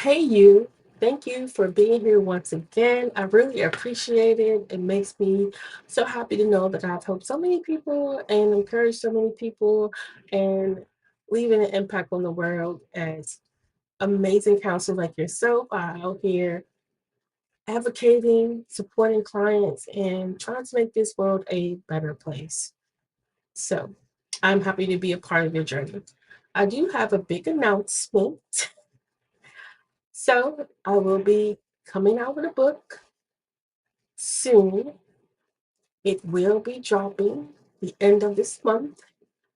Hey, you. Thank you for being here once again. I really appreciate it. It makes me so happy to know that I've helped so many people and encouraged so many people and leaving an impact on the world as amazing counselors like yourself are out here advocating, supporting clients, and trying to make this world a better place. So I'm happy to be a part of your journey. I do have a big announcement. So I will be coming out with a book soon. It will be dropping the end of this month.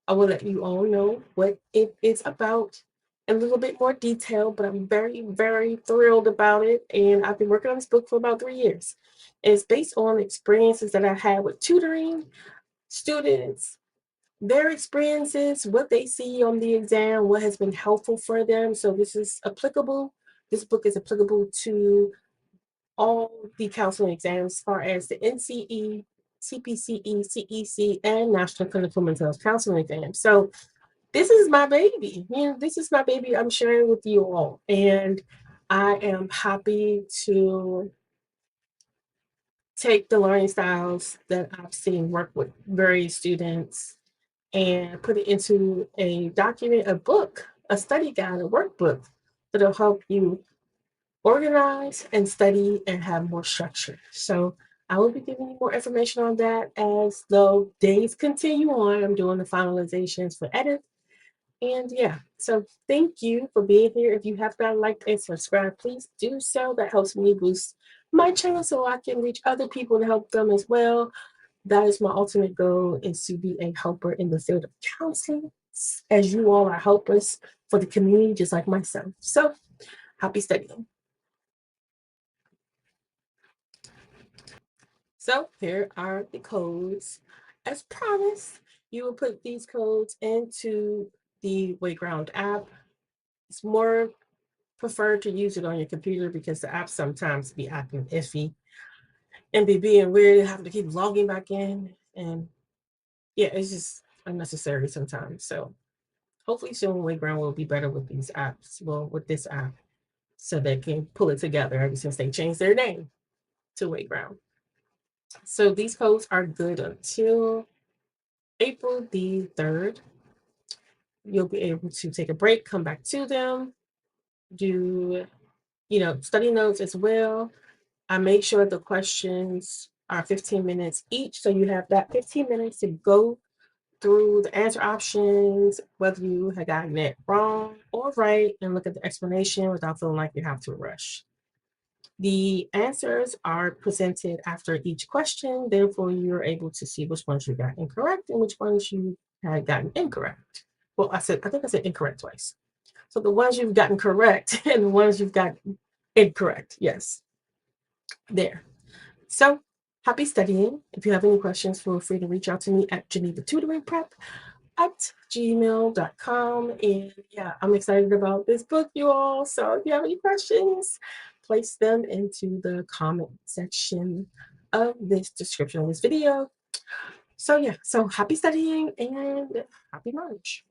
I will let you all know what it is about in a little bit more detail, but I'm very, very thrilled about it. And I've been working on this book for about 3 years. It's based on experiences that I had with tutoring students, their experiences, what they see on the exam, what has been helpful for them. So this is applicable. This book is applicable to all the counseling exams as far as the NCE, CPCE, CEC, and National Clinical Mental Health Counseling exam. So this is my baby. This is my baby I'm sharing with you all. And I am happy to take the learning styles that I've seen work with various students and put it into a document, a book, a study guide, a workbook that'll help you organize and study and have more structure. So I will be giving you more information on that as the days continue on. I'm doing the finalizations for edit. And yeah, so thank you for being here. If you have not liked and subscribed, please do so. That helps me boost my channel so I can reach other people to help them as well. That is my ultimate goal, is to be a helper in the field of counseling, as you all are helpers for the community, just like myself. So happy studying. So here are the codes. As promised, you will put these codes into the Wayground app. It's more preferred to use it on your computer because the app sometimes be acting iffy and be being weird and having to keep logging back in. And yeah, it's just unnecessary sometimes. So hopefully soon Wayground will be better with these apps, well, with this app, so they can pull it together ever since they changed their name to Wayground. So these codes are good until April the 3rd. You'll be able to take a break, come back to them, do, study notes as well. I make sure the questions are 15 minutes each. So you have that 15 minutes to go through the answer options, whether you have gotten it wrong or right, and look at the explanation without feeling like you have to rush. The answers are presented after each question, therefore you're able to see which ones you got incorrect and which ones you had gotten incorrect. Well, I think I said incorrect twice. So the ones you've gotten correct and the ones you've gotten incorrect. Yes, there. So happy studying. If you have any questions, feel free to reach out to me at genevatutoringprep@gmail.com. And yeah, I'm excited about this book, you all. So if you have any questions, place them into the comment section of this description of this video. So yeah, so happy studying and happy March.